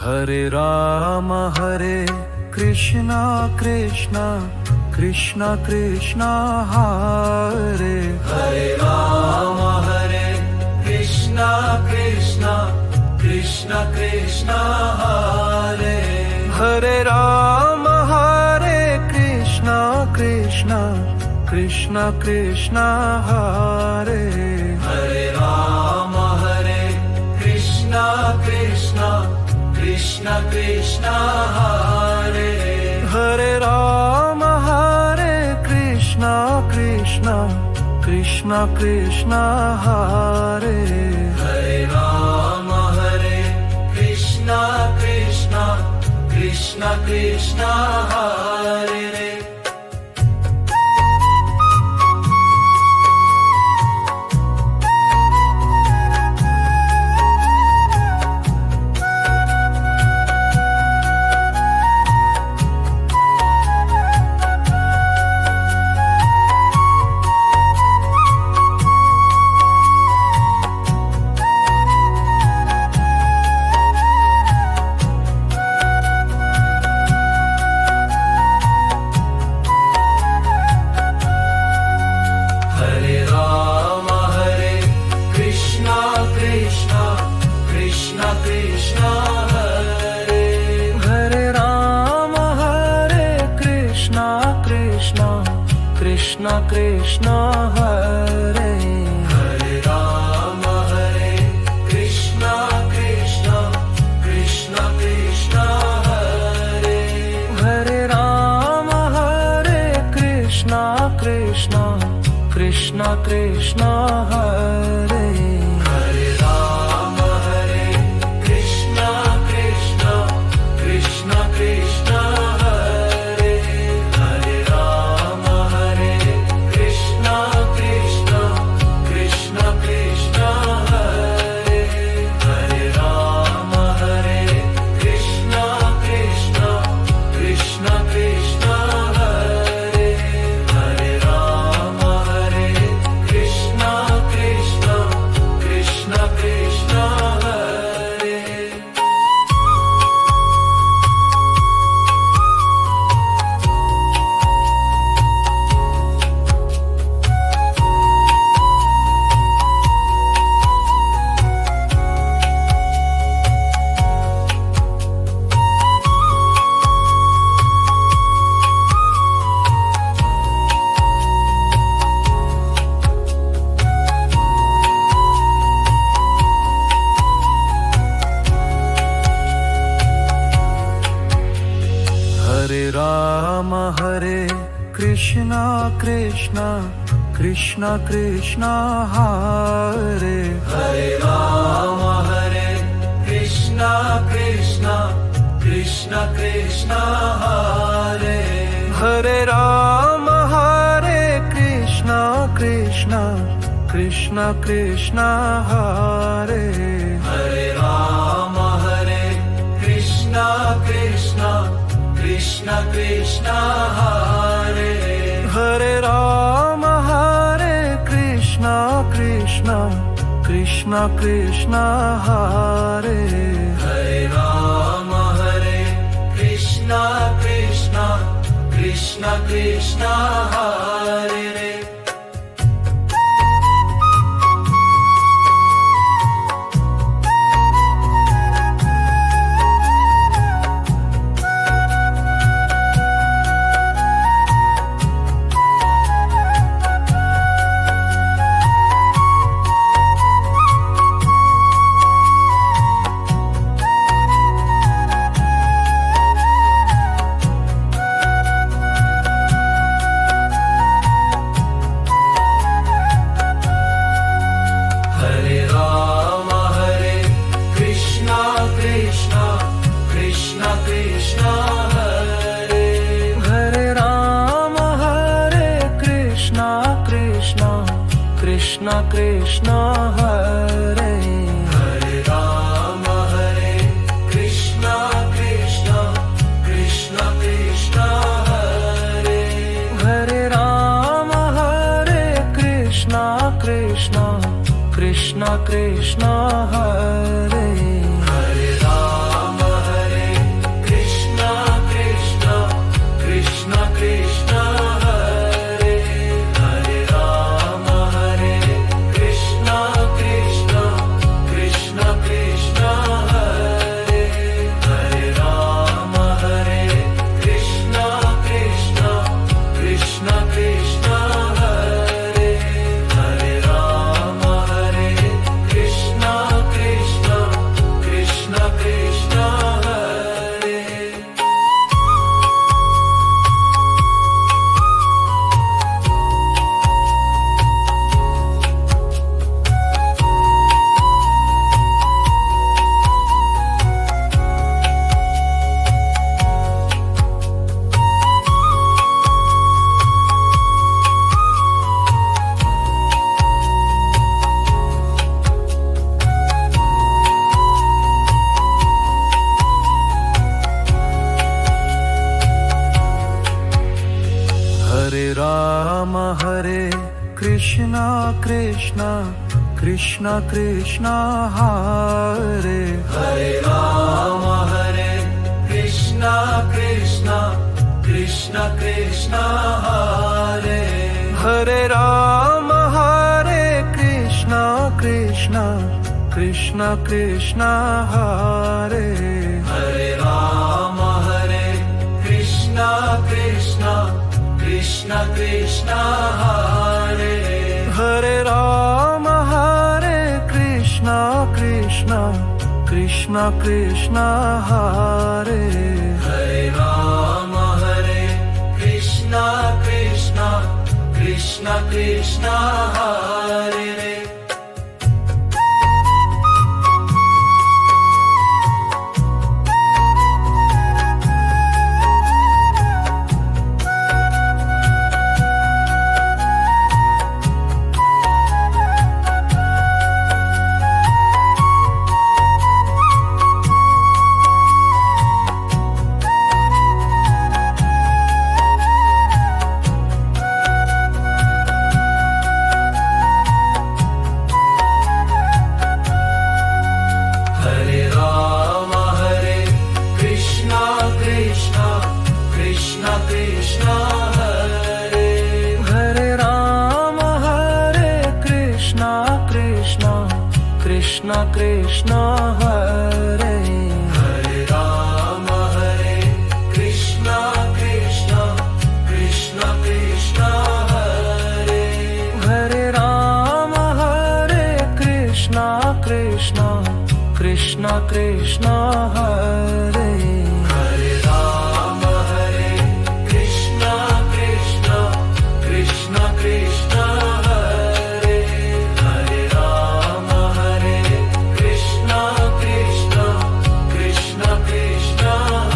Hare Krishna Krishna Krishna Krishna Hare Ram Hare Krishna Krishna Krishna Krishna Hare Ram Hare Krishna Krishna Krishna Krishna Hare Ram Hare Krishna Krishna Krishna Krishna Hare Ram Hare Krishna Krishna Krishna Krishna Hare Ram Hare Krishna Krishna Krishna Krishna Hare Krishna Krishna Hare Ram Hare Krishna Krishna Krishna Krishna Hare Ram Hare Krishna Krishna Krishna Krishna Hare Ram Hare Krishna Krishna Krishna Krishna Ram Hare Krishna Krishna Krishna Krishna Hare Ram Hare Krishna Krishna Krishna Krishna Hare Ram Hare Krishna Krishna Krishna Krishna Hare Ram Hare Krishna Krishna Krishna Krishna Hare Ram Hare Krishna Krishna Krishna Krishna Hare Ram Hare Krishna Krishna Krishna Krishna Hare Krishna Krishna Hare Ram Hare Krishna Krishna Krishna Krishna Hare Ram Hare Krishna Krishna Krishna Krishna Hare Ram Hare Krishna Krishna Krishna Krishna Hare Hare Rama Hare Krishna Krishna Krishna Krishna Hare Hare Rama Hare Krishna Krishna Krishna Krishna Hare Hare Rama Hare Krishna Krishna Krishna Krishna Hare Hare Rama Hare Krishna Krishna Krishna Krishna Hare Hare Rama Hare Krishna Krishna Krishna Krishna Hare Hare Rama Hare Krishna Krishna Krishna Krishna Hare Hare Rama Hare Krishna Krishna Krishna Krishna Hare Hare Rama Hare Krishna Krishna Krishna Krishna Hare Hare Rama Hare Krishna Krishna Krishna Krishna Hare Hare Rama Hare Krishna Krishna Krishna Krishna Hare Hare Rama Hare Krishna Krishna Krishna Krishna Hare Hare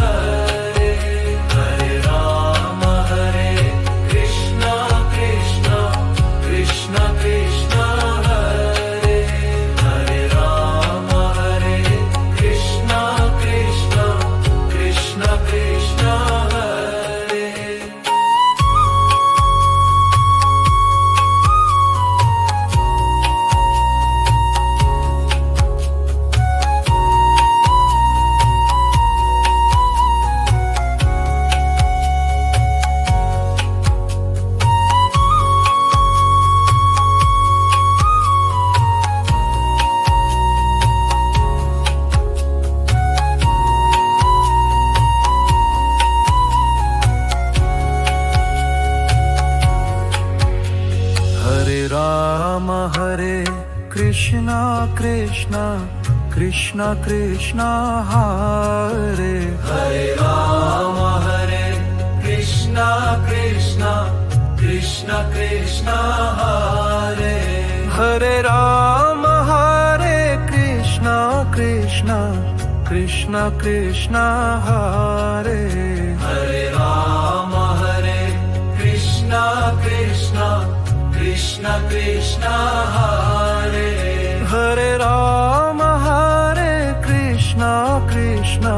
Rama Hare Krishna Krishna Krishna Krishna Hare Hare Rama Hare Krishna Krishna Krishna Krishna Hare Hare Rama Hare Krishna Krishna Krishna Krishna Hare Hare Rama Hare Krishna Krishna Krishna Krishna Hare Hare Rama Hare Krishna Krishna Krishna Krishna Hare Hare Rama Hare Krishna Krishna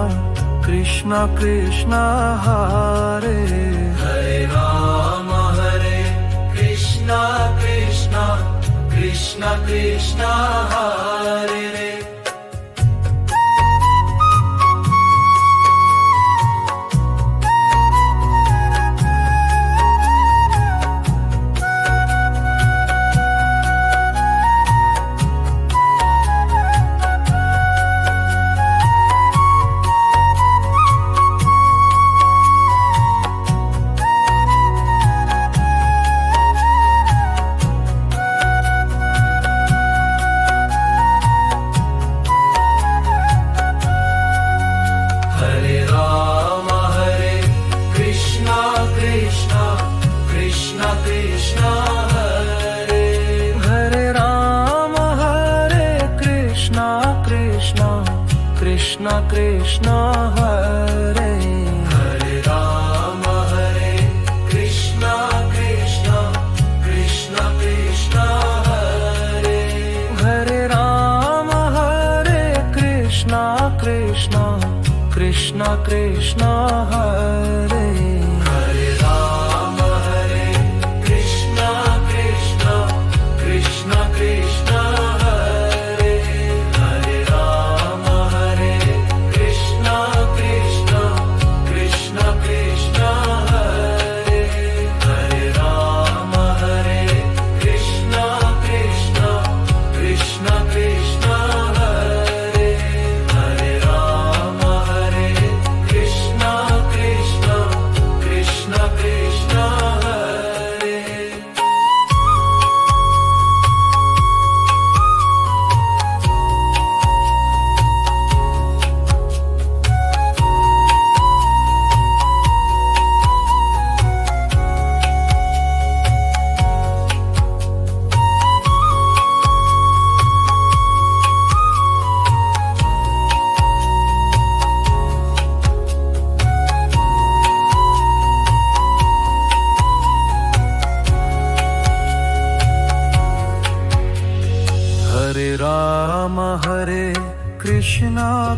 Krishna Krishna Hare Hare Rama Hare Krishna Krishna Krishna Krishna Hare Hare Rama Hare Krishna Krishna Krishna Krishna Hare Hare Rama Hare Krishna Krishna Krishna Krishna Hare Hare Rama Hare Krishna Krishna Krishna Krishna Hare Hare Rama Hare Krishna Krishna Krishna Krishna Hare Hare Rama Hare Krishna Krishna Krishna Krishna Hare Hare Rama Hare Krishna Krishna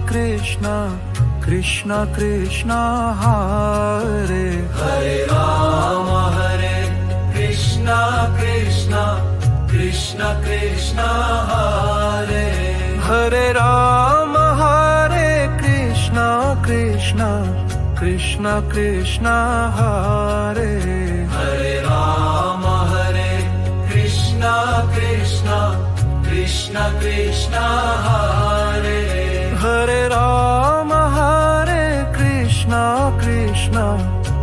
Krishna Krishna Krishna Hare Hare Rama Hare Krishna Krishna Krishna Krishna Hare Hare Rama Hare Krishna Krishna Krishna Krishna Hare Hare Rama Hare Krishna Krishna Krishna Krishna Hare Hare Rama Hare Krishna Krishna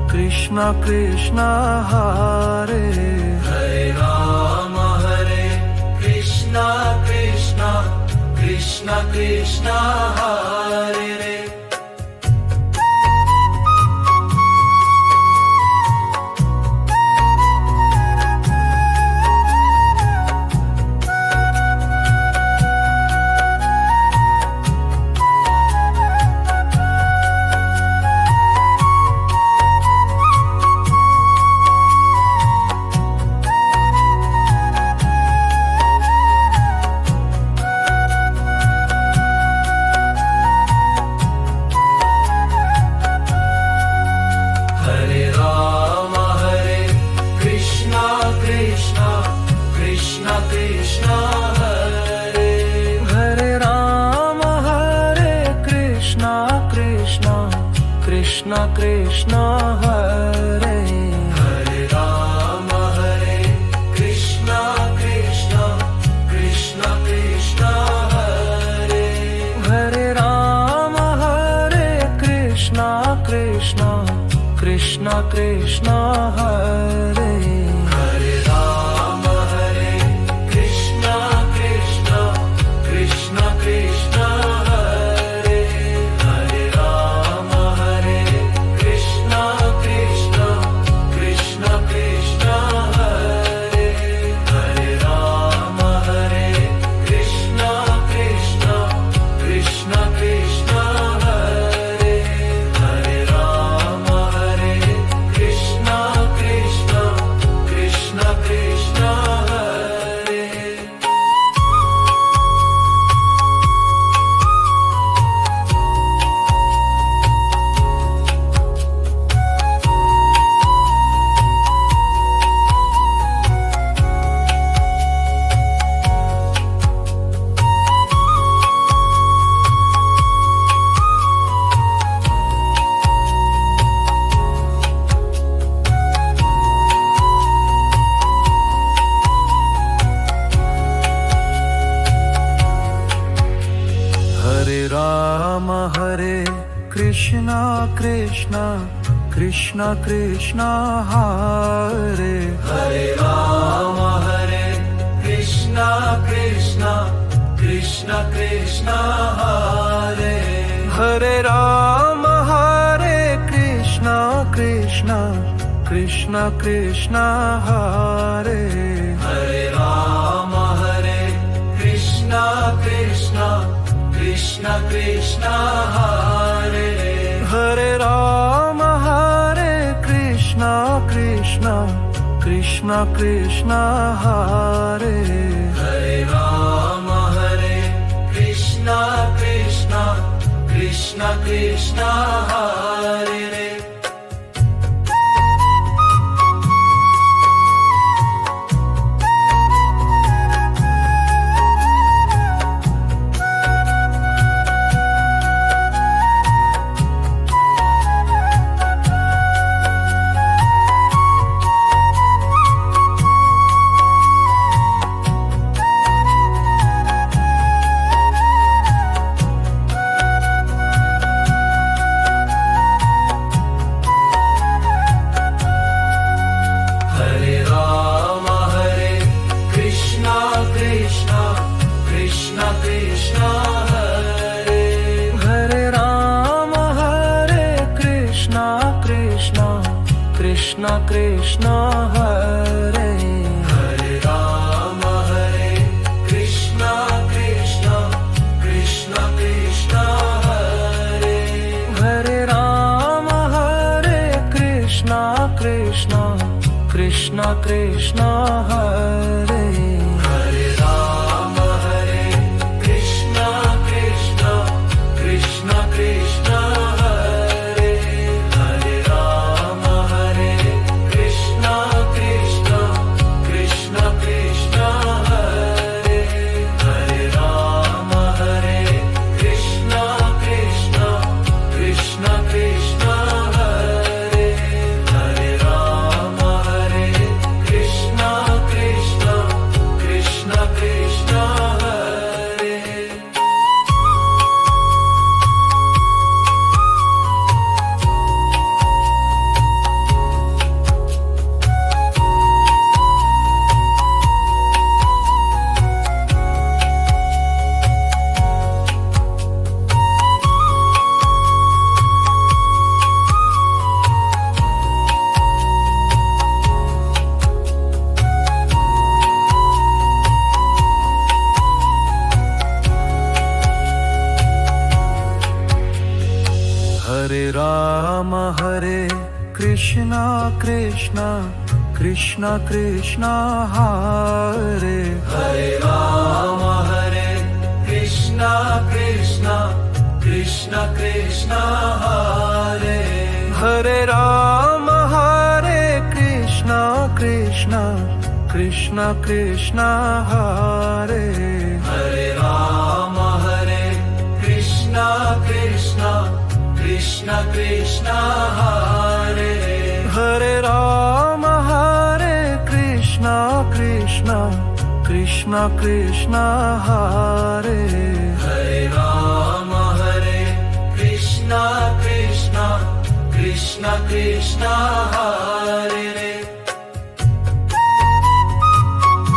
Krishna Krishna Hare Hare Rama Hare Krishna Krishna Krishna Krishna Hare Hare Rama Hare Krishna Krishna Krishna Krishna Hare Hare Rama Hare Krishna Krishna Krishna Krishna Hare Hare Rama Hare Krishna Krishna Krishna Krishna Hare Hare Rama Hare Krishna Krishna Krishna Krishna Hare Hare Rama Hare Krishna Krishna Krishna Krishna Hare Hare Rama Hare Krishna Krishna Krishna Krishna Hare Hare Rama Hare Krishna Krishna Krishna Krishna Hare Hare Rama Hare Krishna Krishna Krishna Krishna Hare Hare Rama Hare Krishna Krishna Krishna Krishna Hare Hare Rama Hare Krishna Krishna Krishna Krishna Hare Hare Rama Hare Krishna Krishna Krishna Krishna Hare Hare Rama Hare Krishna Krishna Krishna Krishna Hare Hare Rama Hare Krishna Krishna Krishna Krishna Hare Hare Rama Hare Krishna Krishna Krishna Krishna Hare Hare Rama Hare Krishna Krishna Krishna Krishna Hare Hare Rama Hare Krishna Krishna Krishna Krishna Hare Hare Rama Hare Krishna Krishna Krishna Krishna Hare Hare Rama Hare Krishna Krishna Krishna Krishna Hare Hare Rama Hare Krishna Krishna Hare Krishna Krishna Krishna Krishna Hare Hare Rama Hare Krishna Krishna Krishna Krishna Hare Hare Rama Hare Krishna Krishna Krishna Krishna Hare Hare Rama Hare Krishna Krishna Krishna Krishna Hare Hare Rama Hare Krishna Krishna Krishna Krishna Hare Hare Rama Hare Krishna Krishna Krishna Krishna Hare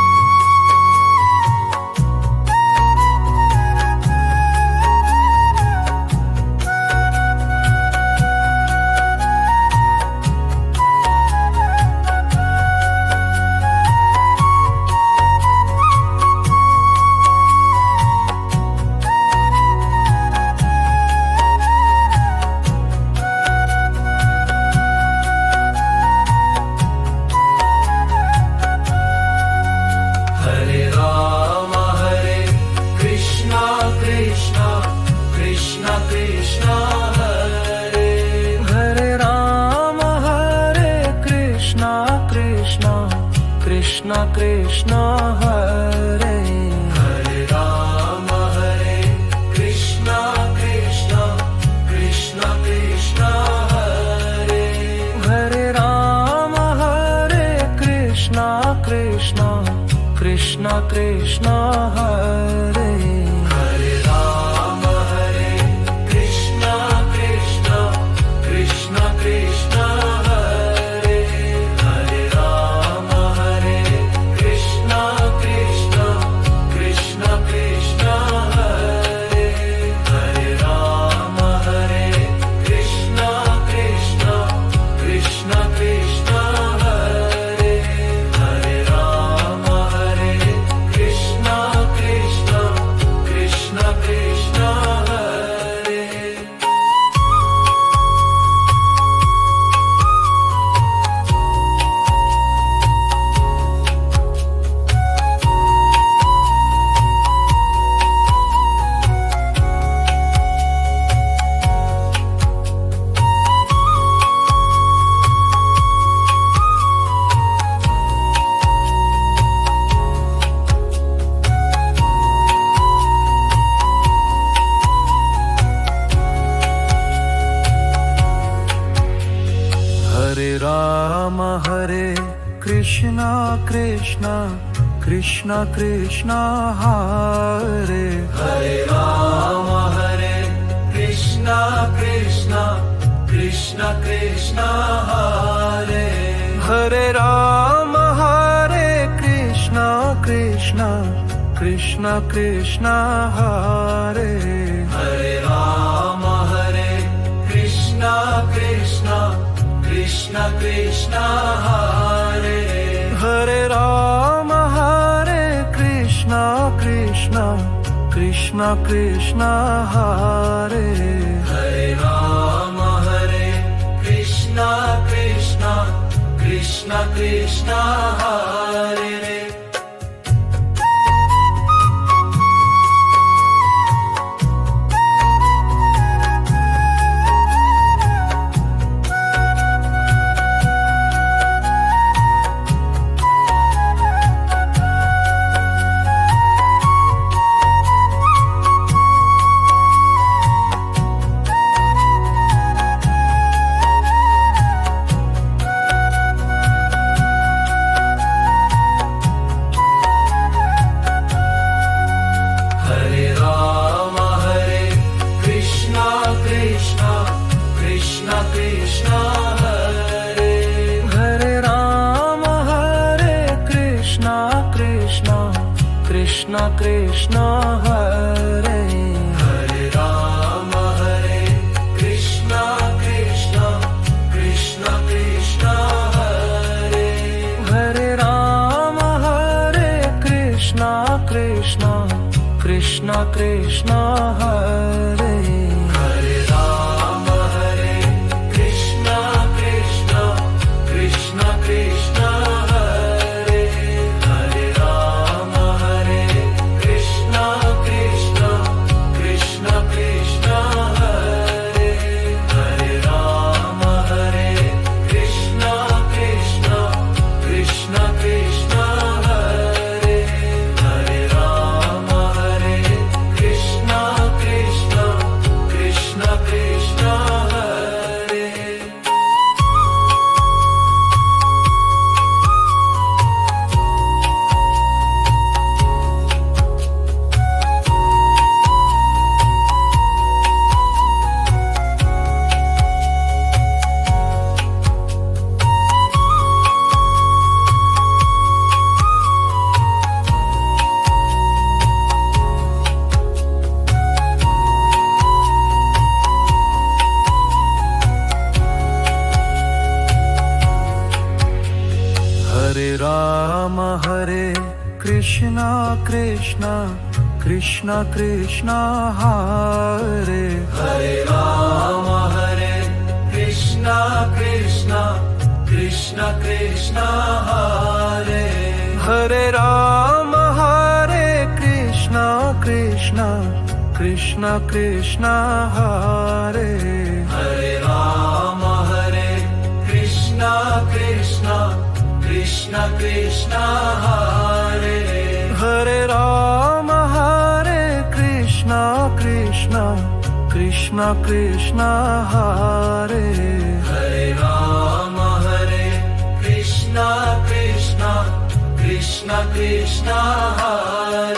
Hare Rama Hare Krishna Krishna Krishna Krishna Hare Hare Rama Hare Krishna Krishna Krishna Krishna Hare Hare Rama Hare Krishna Krishna Krishna Krishna Hare Hare Rama Hare Krishna Krishna Krishna Krishna Hare Hare Rama Hare Krishna Krishna Krishna Krishna Hare Hare Rama Hare Krishna Krishna Krishna Krishna Hare Hare Rama Hare Krishna Krishna Krishna Krishna Hare Hare Rama Hare Krishna Krishna Krishna Krishna Hare Hare Rama Hare Krishna Krishna Krishna Krishna Hare Hare Rama Hare Krishna Krishna Krishna Krishna Hare Hare Rama Hare Krishna Krishna Krishna Krishna Hare Hare Rama Hare Krishna Krishna Krishna Krishna Hare Hare Rama Hare Krishna Krishna Krishna Krishna Hare Hare Rama Hare Krishna Krishna Krishna Krishna Hare Hare Rama Hare Krishna Krishna Krishna Krishna Hare Hare Rama Hare Krishna Krishna Krishna Krishna Hare Hare Rama Hare Krishna Krishna Krishna Krishna Hare Hare Rama Hare Krishna Krishna Krishna Krishna Hare Hare Rama Hare Ram Hare Krishna Krishna Krishna Krishna Hare Hare Ram Hare Krishna Krishna Krishna Krishna Hare Hare Ram Hare Krishna Krishna Krishna Krishna Hare Hare Ram Hare Krishna Krishna Krishna Krishna Hare Hare Ram Hare Krishna Krishna Krishna Krishna Hare Hare Ram Hare Krishna Krishna Krishna Krishna Hare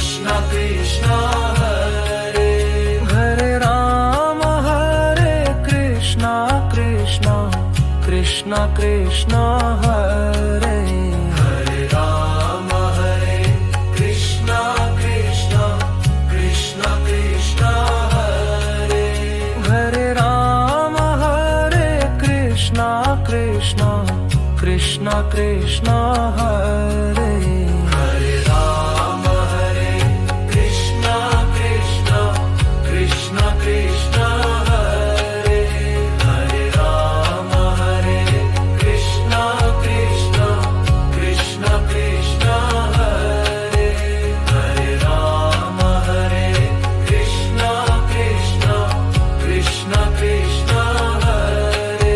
Krishna Krishna Hare Hare Ram Hare Krishna Krishna Krishna Krishna Hare Hare Ram Hare Krishna Krishna Krishna Krishna Hare Hare Ram Hare Krishna Krishna Krishna Krishna Hare Hare Ram Hare Krishna Krishna Krishna Krishna Hare Hare Ram Hare Krishna Krishna Krishna Krishna Hare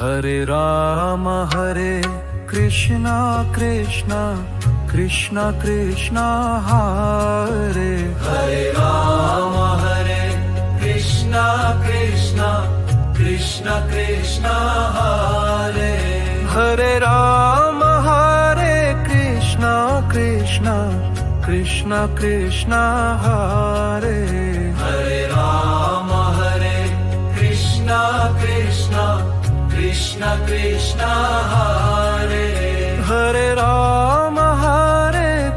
Hare Ram Hare Krishna Krishna Krishna Krishna Hare Hare Ram Hare Krishna Krishna Krishna Krishna Hare Hare Ram Hare Krishna Krishna Krishna Krishna Hare Hare Ram Hare Krishna Krishna Krishna Krishna Hare Hare Ram Hare Krishna Krishna Krishna Krishna Hare Hare Ram Hare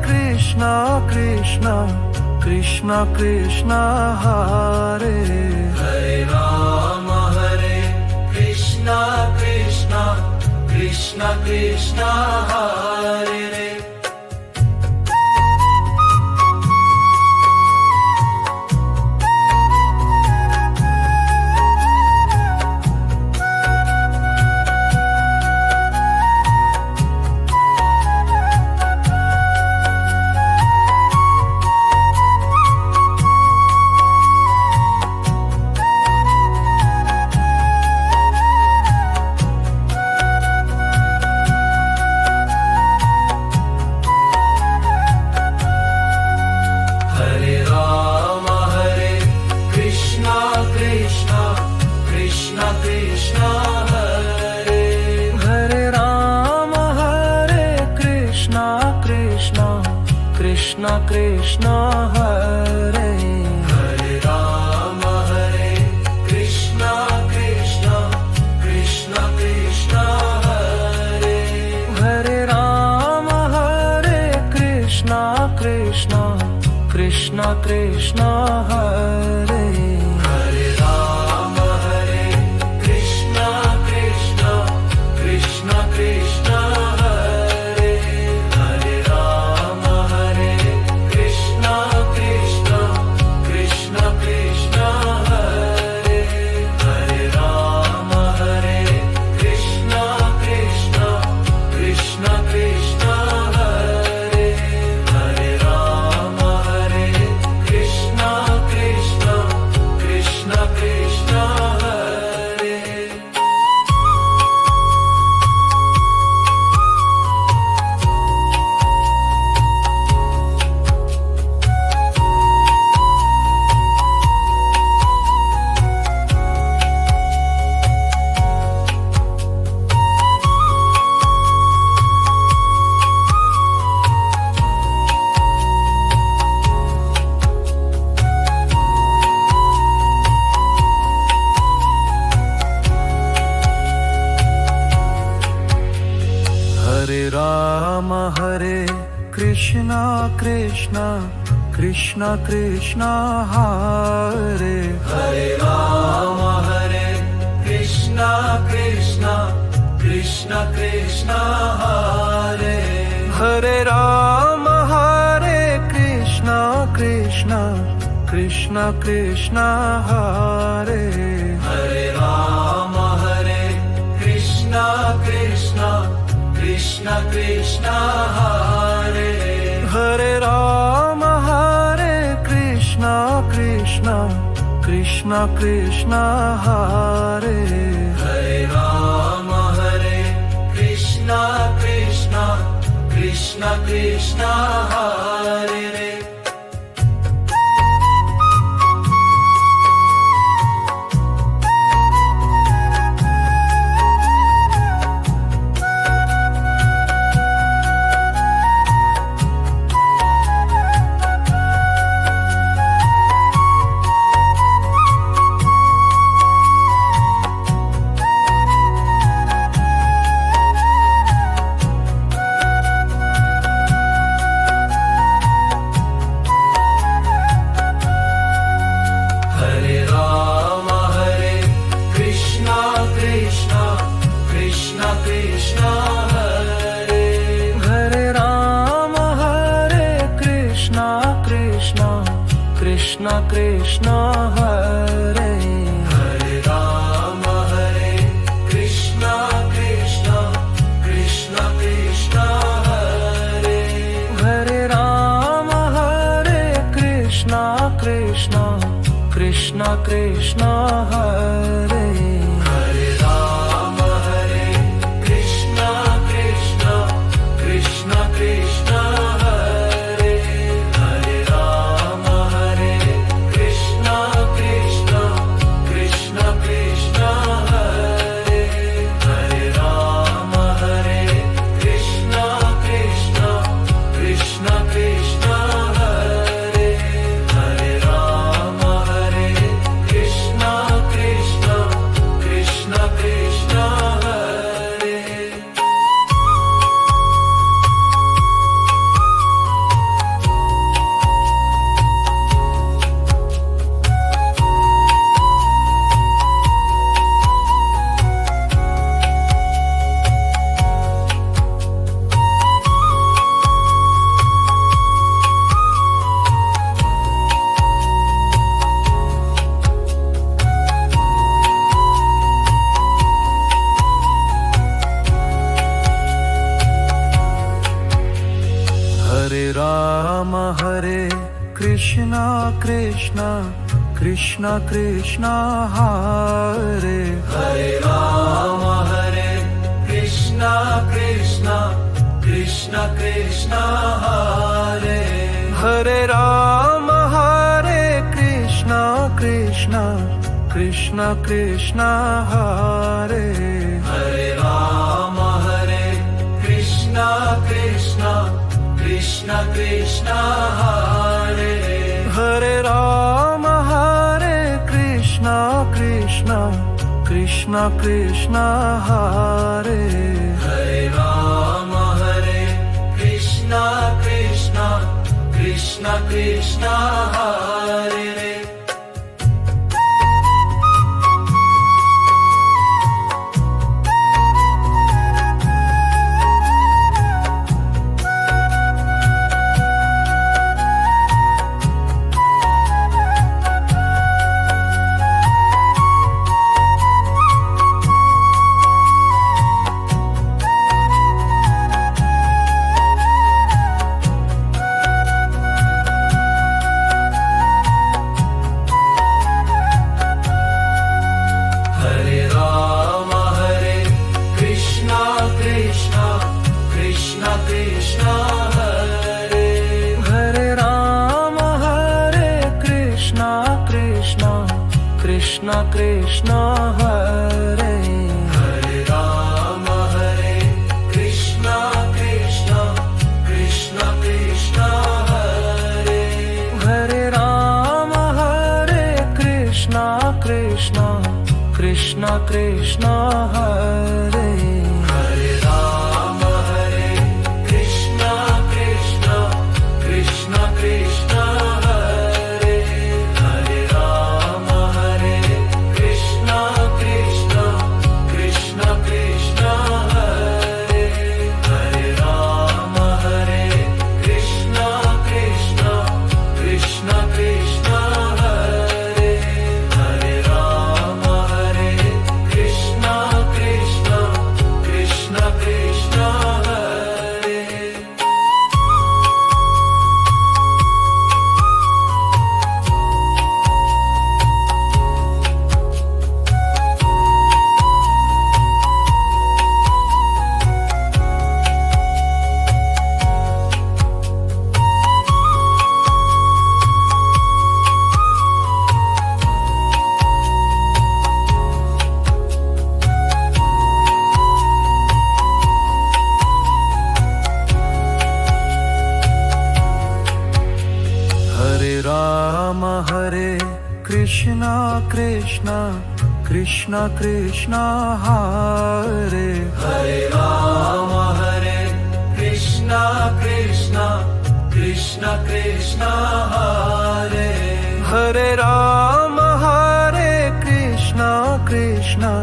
Krishna Krishna Krishna Krishna Hare Hare Ram Hare Krishna Krishna Krishna Krishna Hare Krishna Krishna Hare Hare Ram Hare Krishna Krishna Krishna Krishna Hare Hare Ram Hare Krishna Krishna Krishna Krishna Hare Hare Ram Krishna Krishna Krishna Hare Hare Rama Hare Krishna Krishna Krishna Krishna Hare Hare Rama Hare Krishna Krishna Krishna Krishna Hare Hare Rama Hare Krishna Krishna Krishna Krishna Hare Hare Rama Hare Krishna Krishna Krishna Krishna Hare Hare Rama Hare Krishna Krishna Krishna Krishna Hare Hare Rama Hare Krishna Krishna Krishna Krishna Hare Hare Rama Hare Krishna Krishna Krishna Krishna Hare Hare Rama Hare Krishna Krishna Krishna Krishna Hare Hare Rama Hare Krishna Krishna Krishna Krishna Hare Hare Rama Hare Krishna Krishna Krishna Krishna Hare Hare Rama Hare Krishna Krishna Krishna Krishna Hare Hare Rama Hare Krishna Krishna Krishna Krishna Hare Hare Rama Hare Krishna Krishna Krishna Krishna Hare Hare Rama Hare Krishna Krishna Krishna Krishna Hare Hare Rama Hare Krishna Krishna Krishna Krishna Hare Hare Rama Hare Krishna Krishna Krishna Krishna Hare Hare Rama Hare Krishna Krishna Krishna Krishna Hare Hare Rama Hare Krishna Krishna Krishna Krishna Hare Hare Rama Hare Krishna Krishna Krishna Krishna Hare Hare Rama Hare Krishna Krishna Krishna Krishna Hare Hare Rama Hare Krishna Krishna Krishna Krishna Hare Hare Rama Hare Krishna Krishna Krishna Krishna Hare Hare Rama Hare Krishna Krishna Krishna Krishna Hare Hare Rama Hare Krishna Krishna Ram Hare Krishna Krishna Krishna Krishna Hare Hare Ram Hare Krishna Krishna Krishna Krishna Hare Hare Ram Hare Krishna Krishna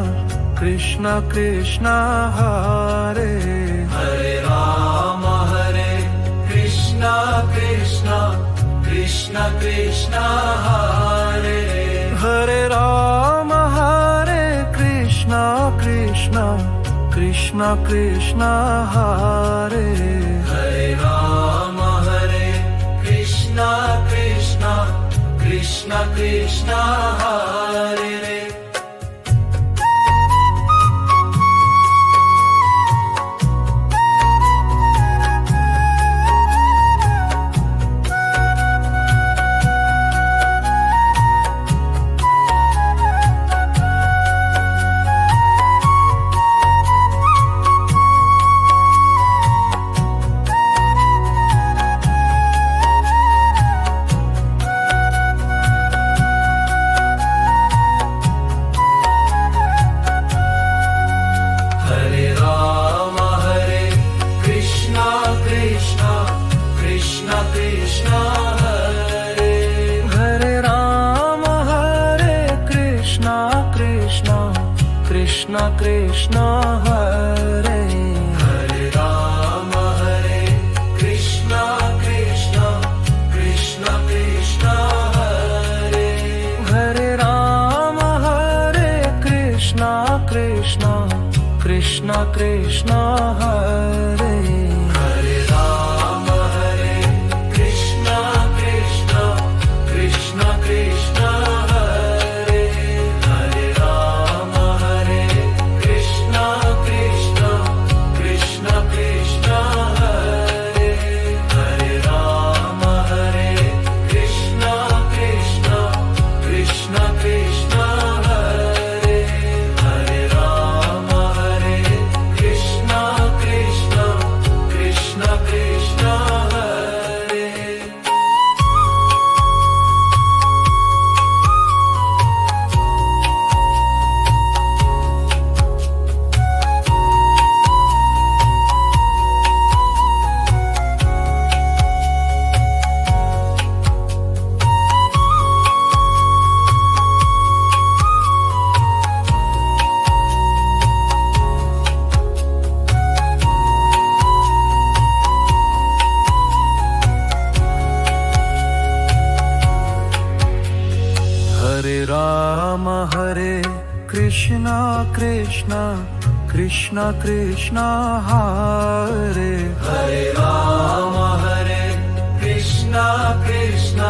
Krishna Krishna Hare Hare Ram Hare Krishna Krishna Krishna Krishna Hare Hare Ram Hare Krishna Krishna Krishna Krishna Hare Hare Ram Hare Krishna Krishna Krishna Krishna Hare Hare Ram Hare Krishna Krishna Krishna Krishna Hare Hare Ram Hare Krishna Krishna Krishna Krishna Hare Hare Ram Hare Krishna Krishna Krishna Krishna Hare Hare Ram Hare Krishna Krishna Krishna Krishna Hare Hare Ram Hare Krishna Krishna Krishna Krishna Hare Hare Ram Hare Krishna Krishna Krishna Krishna Hare Hare Ram Hare Krishna Krishna Krishna Krishna Hare Hare Ram Hare Krishna Krishna Krishna Krishna Hare Hare Ram Hare Krishna Krishna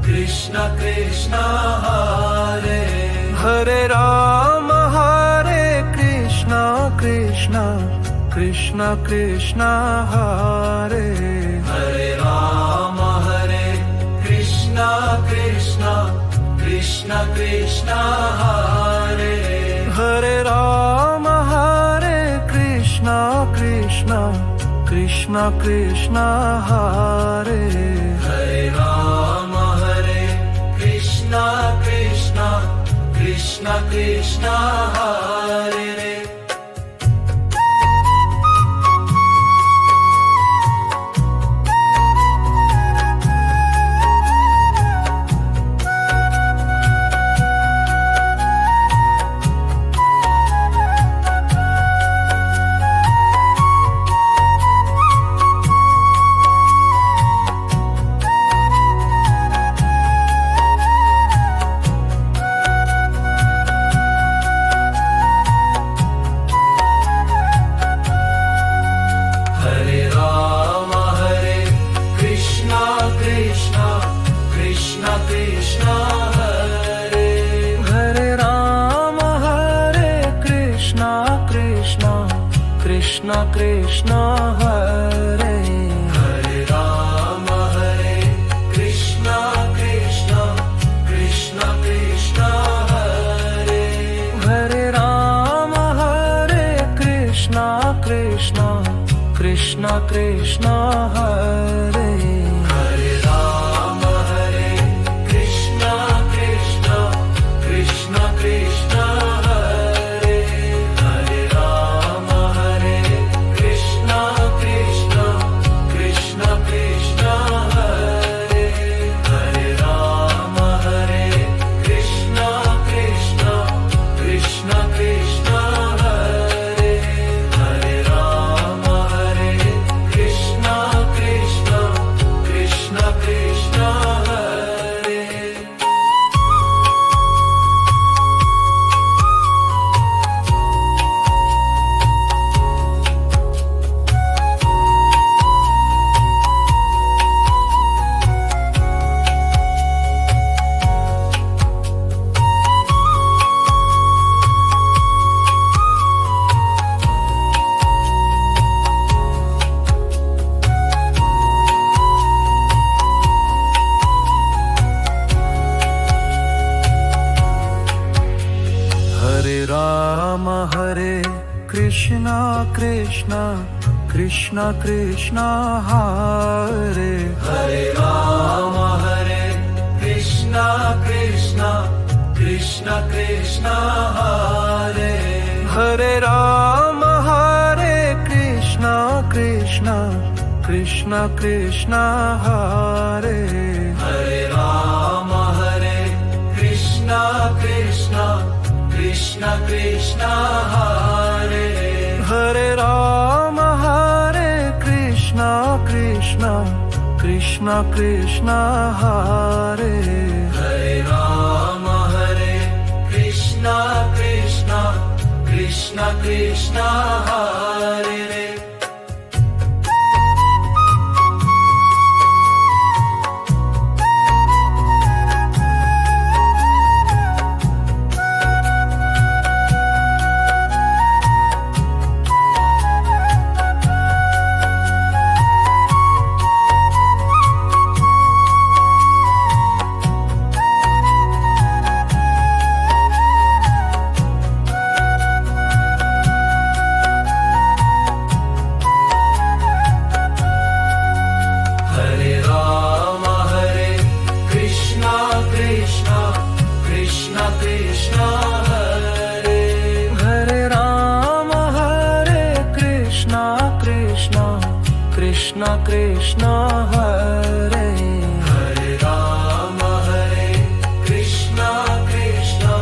Krishna Krishna Hare Hare Ram Hare Krishna Krishna Krishna Krishna Hare Hare Ram Hare Krishna Krishna Krishna Krishna Hare Hare Ram Hare Krishna Krishna Krishna Krishna Hare Hare Ram Hare Krishna Krishna Krishna Krishna Hare Hare Ram Hare Krishna Krishna Krishna Krishna Hare Hare Ram Hare Krishna Krishna Krishna Krishna Hare Hare Ram Hare Krishna Krishna Krishna Krishna Hare Hare Ram Hare Krishna Krishna Krishna Krishna Hare Hare Ram Hare Krishna Krishna Krishna Krishna Hare Hare Ram Hare Krishna Krishna Krishna Krishna Hare Hare Rama Hare Krishna Krishna Krishna Krishna Hare Hare Rama Hare Krishna Krishna Krishna Krishna Hare Hare Rama Hare Krishna Krishna Krishna Krishna Hare Hare Rama Hare Krishna Krishna Krishna Krishna Hare Hare Rama Hare Krishna Krishna Krishna Krishna Hare Hare Rama Hare Krishna Krishna Krishna Krishna Hare Hare Rama Hare Krishna Krishna Krishna Krishna Hare Hare Rama Hare Krishna Krishna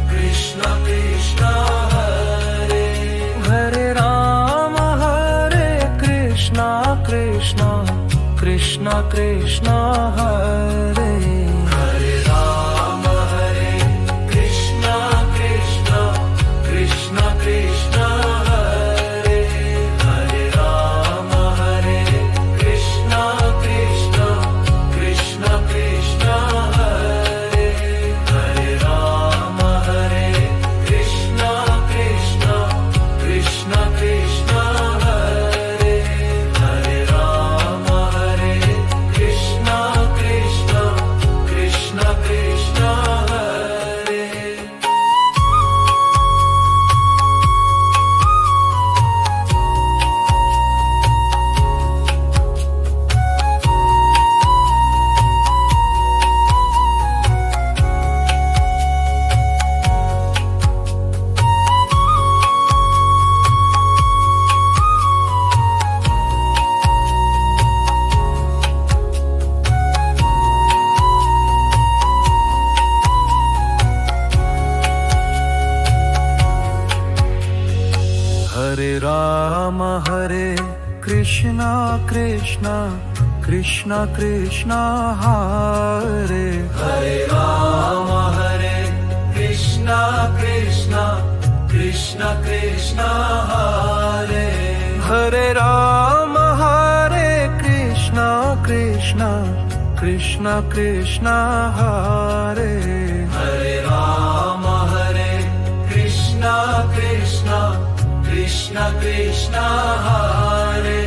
Krishna Krishna Hare Hare Rama Hare Krishna Krishna Krishna Krishna Hare Hare Rama Hare Krishna Krishna Krishna Krishna Hare Hare Rama Hare Krishna Krishna Krishna Krishna Hare Hare Rama Hare Krishna Krishna Krishna Krishna Hare Hare Rama Hare Krishna Krishna Krishna Krishna Hare Hare Rama Hare Krishna Krishna Krishna Krishna Hare Hare Rama Hare Krishna Krishna Krishna Krishna Hare Hare Rama Hare Krishna Krishna Krishna Krishna Hare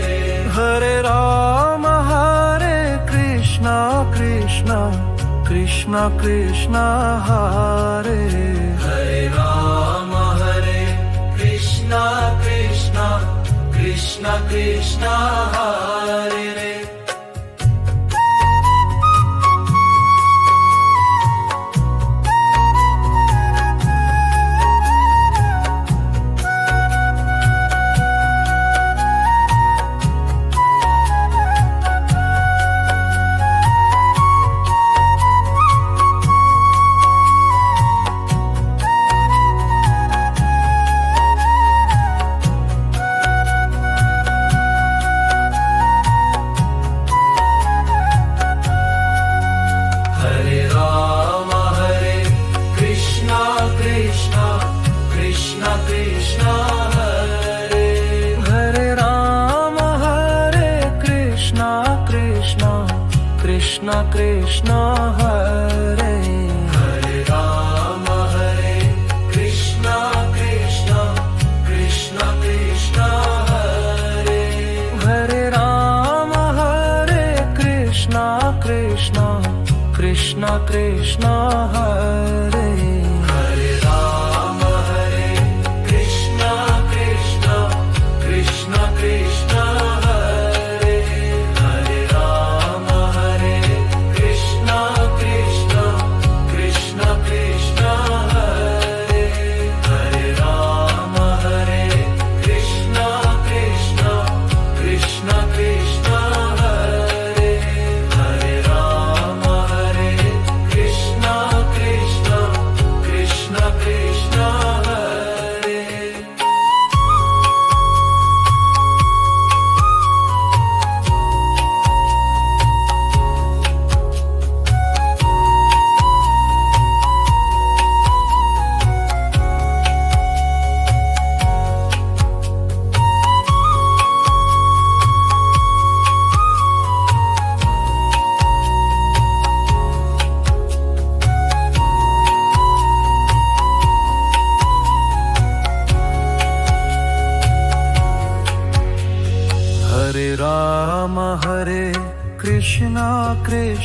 Hare Rama Hare Krishna Krishna Krishna Krishna Hare Hare Rama Hare Krishna Krishna Krishna Krishna Hare Hare Rama Hare Krishna Krishna Krishna Krishna Hare Krishna Krishna Hare Hare Rama Hare Krishna Krishna Krishna Krishna Hare Hare Rama Hare Krishna Krishna Krishna Krishna Hare Hare Rama Hare Krishna Krishna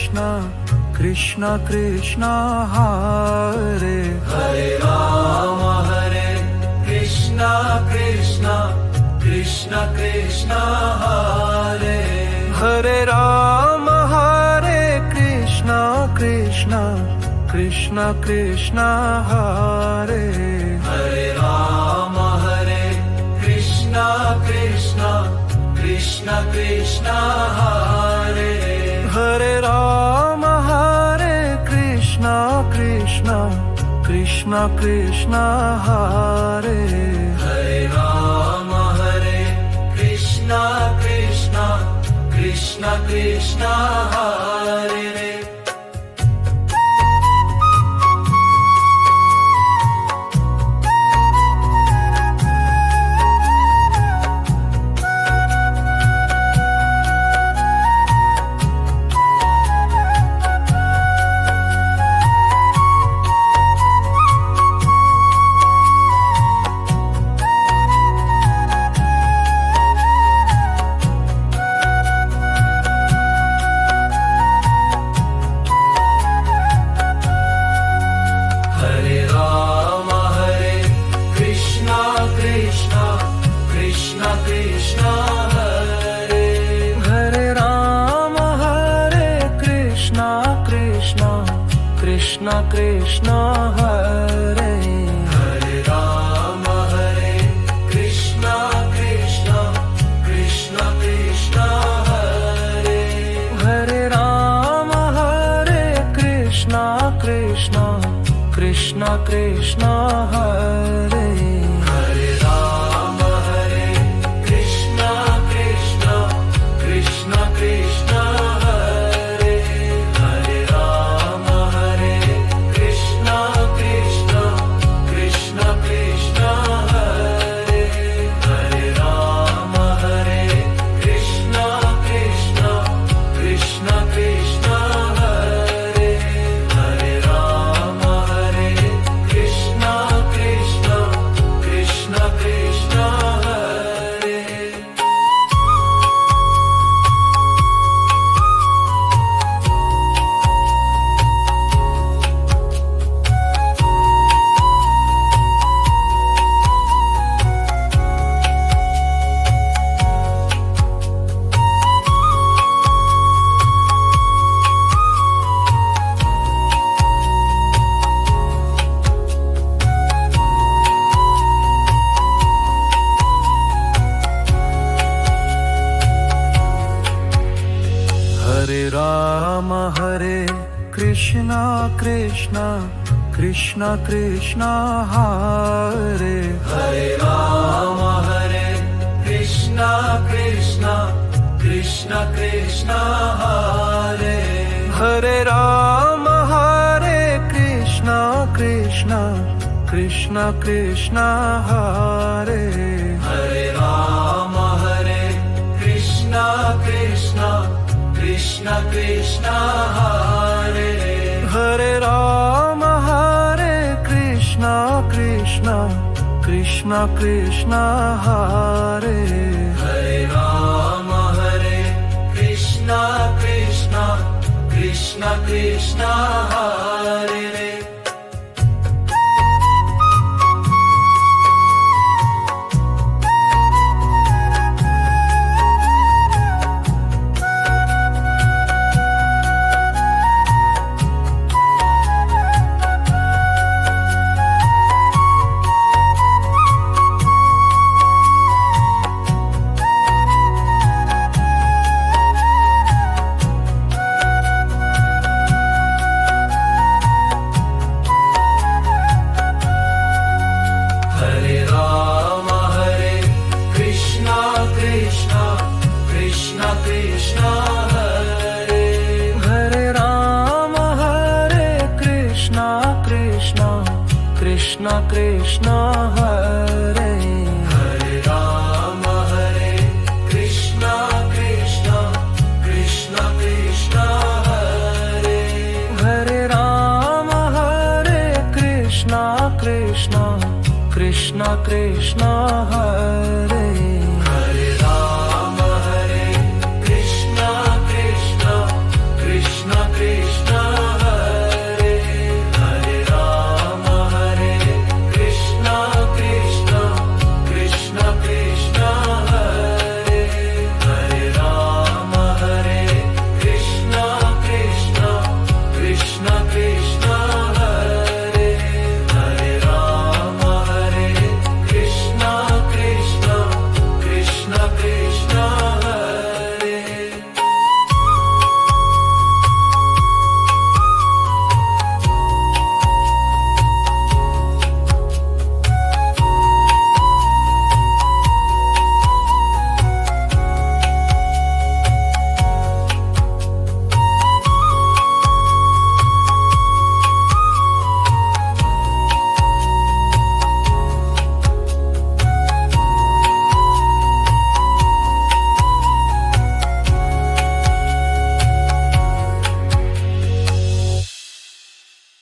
Krishna Krishna Hare Hare Rama Hare Krishna Krishna Krishna Krishna Hare Hare Rama Hare Krishna Krishna Krishna Krishna Hare Hare Rama Hare Krishna Krishna Krishna Krishna Hare Hare Rama Hare Krishna Krishna Krishna Krishna Hare Hare Rama Hare Krishna Krishna Krishna Krishna Hare Hare Rama Hare Krishna Krishna Krishna Krishna Hare Hare Rama Hare Krishna Krishna Krishna Krishna Hare Hare Rama Hare Krishna Krishna Krishna Krishna Hare Hare Rama Hare Krishna Krishna Krishna Krishna Hare Hare Rama Hare Krishna Krishna Krishna Krishna Hare Hare Rama Hare Krishna Krishna Krishna Krishna Hare Hare Rama Hare Krishna Krishna Krishna Krishna Hare Hare Rama Hare Krishna Krishna Krishna Krishna Hare Hare Rama Hare Krishna Krishna Krishna Krishna Hare Hare Rama Hare Krishna Krishna Krishna Krishna Hare Hare Rama Hare Krishna Krishna Krishna Krishna Hare Hare Rama Hare Krishna Krishna Krishna Krishna Hare Hare Rama Hare Krishna Krishna Krishna Krishna Hare Hare Rama Hare Krishna Krishna Krishna Krishna Hare Hare Rama Hare Krishna Krishna Krishna Krishna Hare Hare Rama Hare Krishna Krishna Krishna Krishna Hare Hare Rama Hare Krishna Krishna Krishna Krishna Hare Hare Rama Hare Krishna Krishna Krishna Krishna Hare